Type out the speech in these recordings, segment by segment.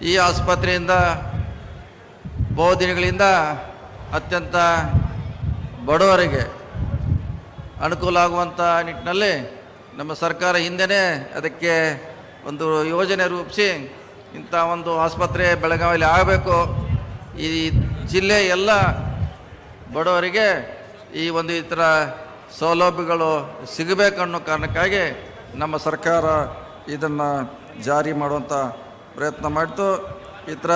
ಈ ಆಸ್ಪತ್ರೆಯಿಂದ ಬಹುದಿನಗಳಿಂದ ಅತ್ಯಂತ ಬಡವರಿಗೆ ಅನುಕೂಲ ಆಗುವಂಥ ನಿಟ್ಟಿನಲ್ಲಿ ನಮ್ಮ ಸರ್ಕಾರ ಹಿಂದೆಯೇ ಅದಕ್ಕೆ ಒಂದು ಯೋಜನೆ ರೂಪಿಸಿ ಇಂಥ ಒಂದು ಆಸ್ಪತ್ರೆ ಬೆಳಗಾವಿಯಲ್ಲಿ ಆಗಬೇಕು, ಈ ಜಿಲ್ಲೆ ಎಲ್ಲ ಬಡವರಿಗೆ ಈ ಒಂದು ಈ ಥರ ಸೌಲಭ್ಯಗಳು ಸಿಗಬೇಕನ್ನೋ ಕಾರಣಕ್ಕಾಗಿ ನಮ್ಮ ಸರ್ಕಾರ ಇದನ್ನು ಜಾರಿ ಮಾಡುವಂಥ ಪ್ರಯತ್ನ ಮಾಡಿತು. ಈ ಥರ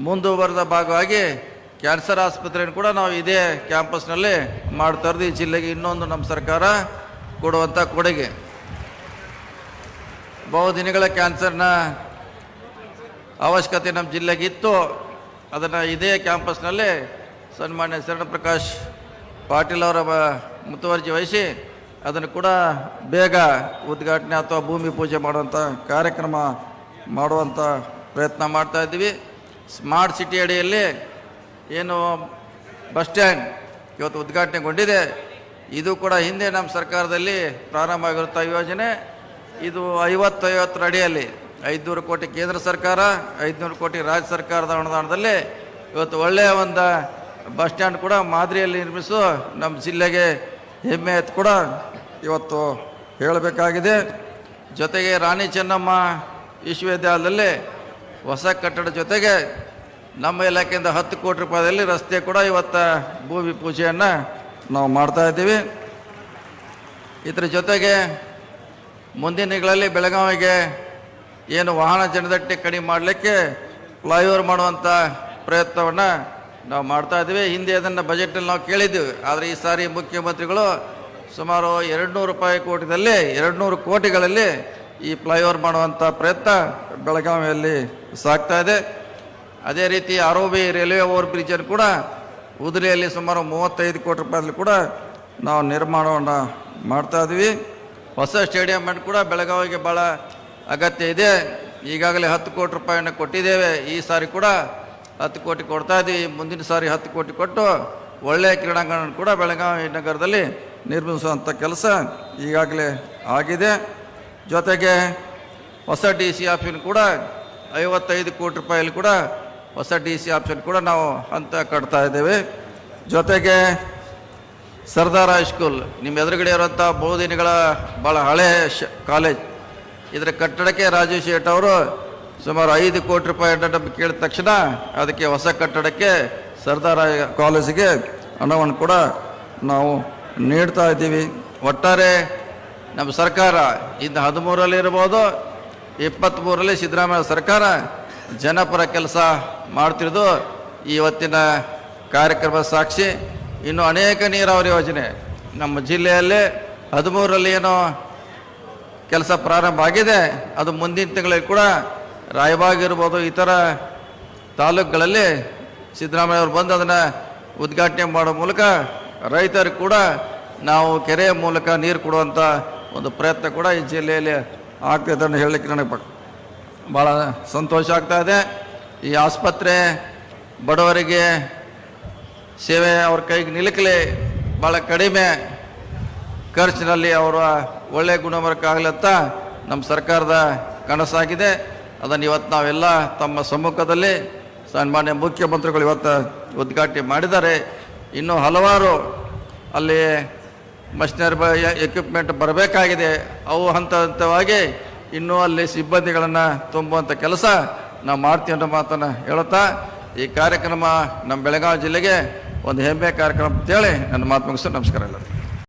ಮುಂದುವರೆದ ಭಾಗವಾಗಿ ಕ್ಯಾನ್ಸರ್ ಆಸ್ಪತ್ರೆಯನ್ನು ಕೂಡ ನಾವು ಇದೇ ಕ್ಯಾಂಪಸ್ನಲ್ಲಿ ಮಾಡ್ತಾ ಇರೋದು ಈ ಜಿಲ್ಲೆಗೆ ಇನ್ನೊಂದು ನಮ್ಮ ಸರ್ಕಾರ ಕೊಡುವಂಥ ಕೊಡುಗೆ. ಬಹುದಿನಗಳ ಕ್ಯಾನ್ಸರ್ನ ಅವಶ್ಯಕತೆ ನಮ್ಮ ಜಿಲ್ಲೆಗಿತ್ತು. ಅದನ್ನು ಇದೇ ಕ್ಯಾಂಪಸ್ನಲ್ಲಿ ಸನ್ಮಾನ್ಯ ಶರಣಪ್ರಕಾಶ್ ಪಾಟೀಲ್ ಅವರ ಮುತುವರ್ಜಿ ವಹಿಸಿ ಅದನ್ನು ಕೂಡ ಬೇಗ ಉದ್ಘಾಟನೆ ಅಥವಾ ಭೂಮಿ ಪೂಜೆ ಮಾಡುವಂಥ ಕಾರ್ಯಕ್ರಮ ಮಾಡುವಂಥ ಪ್ರಯತ್ನ ಮಾಡ್ತಾಯಿದ್ದೀವಿ. ಸ್ಮಾರ್ಟ್ ಸಿಟಿ ಅಡಿಯಲ್ಲಿ ಏನು ಬಸ್ ಸ್ಟ್ಯಾಂಡ್ ಇವತ್ತು ಉದ್ಘಾಟನೆಗೊಂಡಿದೆ, ಇದು ಕೂಡ ಹಿಂದೆ ನಮ್ಮ ಸರ್ಕಾರದಲ್ಲಿ ಪ್ರಾರಂಭ ಆಗಿರುತ್ತಾ ಯೋಜನೆ. ಇದು 50 ಅಡಿಯಲ್ಲಿ 500 ಕೋಟಿ ಕೇಂದ್ರ ಸರ್ಕಾರ, 500 ಕೋಟಿ ರಾಜ್ಯ ಸರ್ಕಾರದ ಅನುದಾನದಲ್ಲಿ ಇವತ್ತು ಒಳ್ಳೆಯ ಒಂದು ಬಸ್ ಸ್ಟ್ಯಾಂಡ್ ಕೂಡ ಮಾದರಿಯಲ್ಲಿ ನಿರ್ಮಿಸು ನಮ್ಮ ಜಿಲ್ಲೆಗೆ ಹೆಮ್ಮೆ ಎತ್ತು ಕೂಡ ಇವತ್ತು ಹೇಳಬೇಕಾಗಿದೆ. ಜೊತೆಗೆ ರಾಣಿ ಚೆನ್ನಮ್ಮ ವಿಶ್ವವಿದ್ಯಾಲಯದಲ್ಲಿ ಹೊಸ ಕಟ್ಟಡ ಜೊತೆಗೆ ನಮ್ಮ ಇಲಾಖೆಯಿಂದ 10 ಕೋಟಿ ರೂಪಾಯಿಯಲ್ಲಿ ರಸ್ತೆ ಕೂಡ ಇವತ್ತು ಭೂಮಿ ಪೂಜೆಯನ್ನು ನಾವು ಮಾಡ್ತಾಯಿದ್ದೀವಿ. ಇದರ ಜೊತೆಗೆ ಮುಂದಿನ ದಿನಗಳಲ್ಲಿ ಬೆಳಗಾವಿಗೆ ಏನು ವಾಹನ ಜನದಟ್ಟಣೆ ಕಡಿಮೆ ಮಾಡಲಿಕ್ಕೆ ಫ್ಲೈಓವರ್ ಮಾಡುವಂಥ ಪ್ರಯತ್ನವನ್ನು ನಾವು ಮಾಡ್ತಾಯಿದ್ದೀವಿ. ಹಿಂದೆ ಅದನ್ನು ಬಜೆಟಲ್ಲಿ ನಾವು ಕೇಳಿದ್ದೀವಿ, ಆದರೆ ಈ ಸಾರಿ ಮುಖ್ಯಮಂತ್ರಿಗಳು ಸುಮಾರು 200 ಕೋಟಿದಲ್ಲಿ 200 ಕೋಟಿಗಳಲ್ಲಿ ಈ ಫ್ಲೈಓವರ್ ಮಾಡುವಂಥ ಪ್ರಯತ್ನ ಬೆಳಗಾವಿಯಲ್ಲಿ ಸಾಗ್ತಾ ಇದೆ. ಅದೇ ರೀತಿ ROB ರೈಲ್ವೆ ಓವರ್ ಬ್ರಿಡ್ಜನ್ನು ಕೂಡ ಉದುರಿಯಲ್ಲಿ ಸುಮಾರು 35 ಕೋಟಿ ರೂಪಾಯಿಯಲ್ಲಿ ಕೂಡ ನಾವು ನಿರ್ಮಾಣವನ್ನು ಮಾಡ್ತಾಯಿದ್ವಿ. ಹೊಸ ಸ್ಟೇಡಿಯಂ ಕೂಡ ಬೆಳಗಾವಿಗೆ ಭಾಳ ಅಗತ್ಯ ಇದೆ. ಈಗಾಗಲೇ 10 ಕೋಟಿ ರೂಪಾಯಿಯನ್ನು ಕೊಟ್ಟಿದ್ದೇವೆ. ಈ ಸಾರಿ ಕೂಡ 10 ಕೋಟಿ ಕೊಡ್ತಾ ಇದ್ದೀವಿ. ಮುಂದಿನ ಸಾರಿ 10 ಕೋಟಿ ಕೊಟ್ಟು ಒಳ್ಳೆಯ ಕ್ರೀಡಾಂಗಣ ಕೂಡ ಬೆಳಗಾವಿ ನಗರದಲ್ಲಿ ನಿರ್ಮಿಸುವಂಥ ಕೆಲಸ ಈಗಾಗಲೇ ಆಗಿದೆ. ಜೊತೆಗೆ ಹೊಸ DC ಆಫೀಸನ್ನು ಕೂಡ 55 ಕೋಟಿ ರೂಪಾಯಿಯಲ್ಲಿ ಕೂಡ ಹೊಸ DC ಆಫೀಸನ್ನು ಕೂಡ ನಾವು ಹಂತ ಕಟ್ತಾ ಇದ್ದೇವೆ. ಜೊತೆಗೆ ಸರ್ದಾರ್ ಹೈಸ್ಕೂಲ್ ನಿಮ್ಮ ಎದುರುಗಡೆ ಇರುವಂಥ ಬಹುದಿನಗಳ ಭಾಳ ಹಳೆ ಕಾಲೇಜ್, ಇದರ ಕಟ್ಟಡಕ್ಕೆ ರಾಜೀವ್ ಶೇಟ್ ಅವರು ಸುಮಾರು 5 ಕೋಟಿ ರೂಪಾಯಿ ಕೇಳಿದ ತಕ್ಷಣ ಅದಕ್ಕೆ ಹೊಸ ಕಟ್ಟಡಕ್ಕೆ ಸರ್ದಾರ್ ಕಾಲೇಜಿಗೆ ಹಣವನ್ನು ಕೂಡ ನಾವು ನೀಡ್ತಾ ಇದ್ದೀವಿ. ಒಟ್ಟಾರೆ ನಮ್ಮ ಸರ್ಕಾರ ಇನ್ನು 13ರಲ್ಲಿ ಇರ್ಬೋದು, 23ರಲ್ಲಿ ಸಿದ್ದರಾಮಯ್ಯ ಸರ್ಕಾರ ಜನಪರ ಕೆಲಸ ಮಾಡ್ತಿರೋದು ಇವತ್ತಿನ ಕಾರ್ಯಕ್ರಮ ಸಾಕ್ಷಿ. ಇನ್ನು ಅನೇಕ ನೀರಾವರಿ ಯೋಜನೆ ನಮ್ಮ ಜಿಲ್ಲೆಯಲ್ಲಿ 13ರಲ್ಲಿ ಏನೋ ಕೆಲಸ ಪ್ರಾರಂಭ ಆಗಿದೆ, ಅದು ಮುಂದಿನ ತಿಂಗಳಲ್ಲಿ ಕೂಡ ರಾಯಬಾಗ್ ಇರ್ಬೋದು, ಇತರ ತಾಲೂಕುಗಳಲ್ಲಿ ಸಿದ್ದರಾಮಯ್ಯ ಅವರು ಬಂದು ಅದನ್ನು ಉದ್ಘಾಟನೆ ಮಾಡೋ ಮೂಲಕ ರೈತರಿಗೆ ಕೂಡ ನಾವು ಕೆರೆಯ ಮೂಲಕ ನೀರು ಕೊಡುವಂಥ ಒಂದು ಪ್ರಯತ್ನ ಕೂಡ ಈ ಜಿಲ್ಲೆಯಲ್ಲಿ ಆಗ್ತದೆ ಅಂತ ಹೇಳಲಿಕ್ಕೆ ನನಗೆ ಭಾಳ ಸಂತೋಷ ಆಗ್ತಾ ಇದೆ. ಈ ಆಸ್ಪತ್ರೆ ಬಡವರಿಗೆ ಸೇವೆ ಅವ್ರ ಕೈಗೆ ನಿಲುಕಲಿ, ಭಾಳ ಕಡಿಮೆ ಖರ್ಚಿನಲ್ಲಿ ಅವರ ಒಳ್ಳೆಯ ಗುಣಮಟ್ಟಕ್ಕಾಗಲಿ ಅಂತ ನಮ್ಮ ಸರ್ಕಾರದ ಕನಸಾಗಿದೆ. ಅದನ್ನು ಇವತ್ತು ನಾವೆಲ್ಲ ತಮ್ಮ ಸಮ್ಮುಖದಲ್ಲಿ ಸನ್ಮಾನ್ಯ ಮುಖ್ಯಮಂತ್ರಿಗಳು ಇವತ್ತು ಉದ್ಘಾಟನೆ ಮಾಡಿದ್ದಾರೆ. ಇನ್ನೂ ಹಲವಾರು ಅಲ್ಲಿ ಮಷಿನರಿ ಎಕ್ವಿಪ್ಮೆಂಟ್ ಬರಬೇಕಾಗಿದೆ. ಅವು ಹಂತ ಹಂತವಾಗಿ ಇನ್ನೂ ಅಲ್ಲಿ ಸಿಬ್ಬಂದಿಗಳನ್ನು ತುಂಬುವಂಥ ಕೆಲಸ ನಾವು ಮಾಡ್ತೀವಿ ಅನ್ನೋ ಮಾತನ್ನು ಹೇಳುತ್ತಾ ಈ ಕಾರ್ಯಕ್ರಮ ನಮ್ಮ ಬೆಳಗಾವಿ ಜಿಲ್ಲೆಗೆ ಒಂದು ಹೆಮ್ಮೆ ಕಾರ್ಯಕ್ರಮ ಅಂತೇಳಿ ನನ್ನ ಮಾತು ಮುಗಿಸ್ತು. ನಮಸ್ಕಾರ ಎಲ್ಲರಿಗೂ.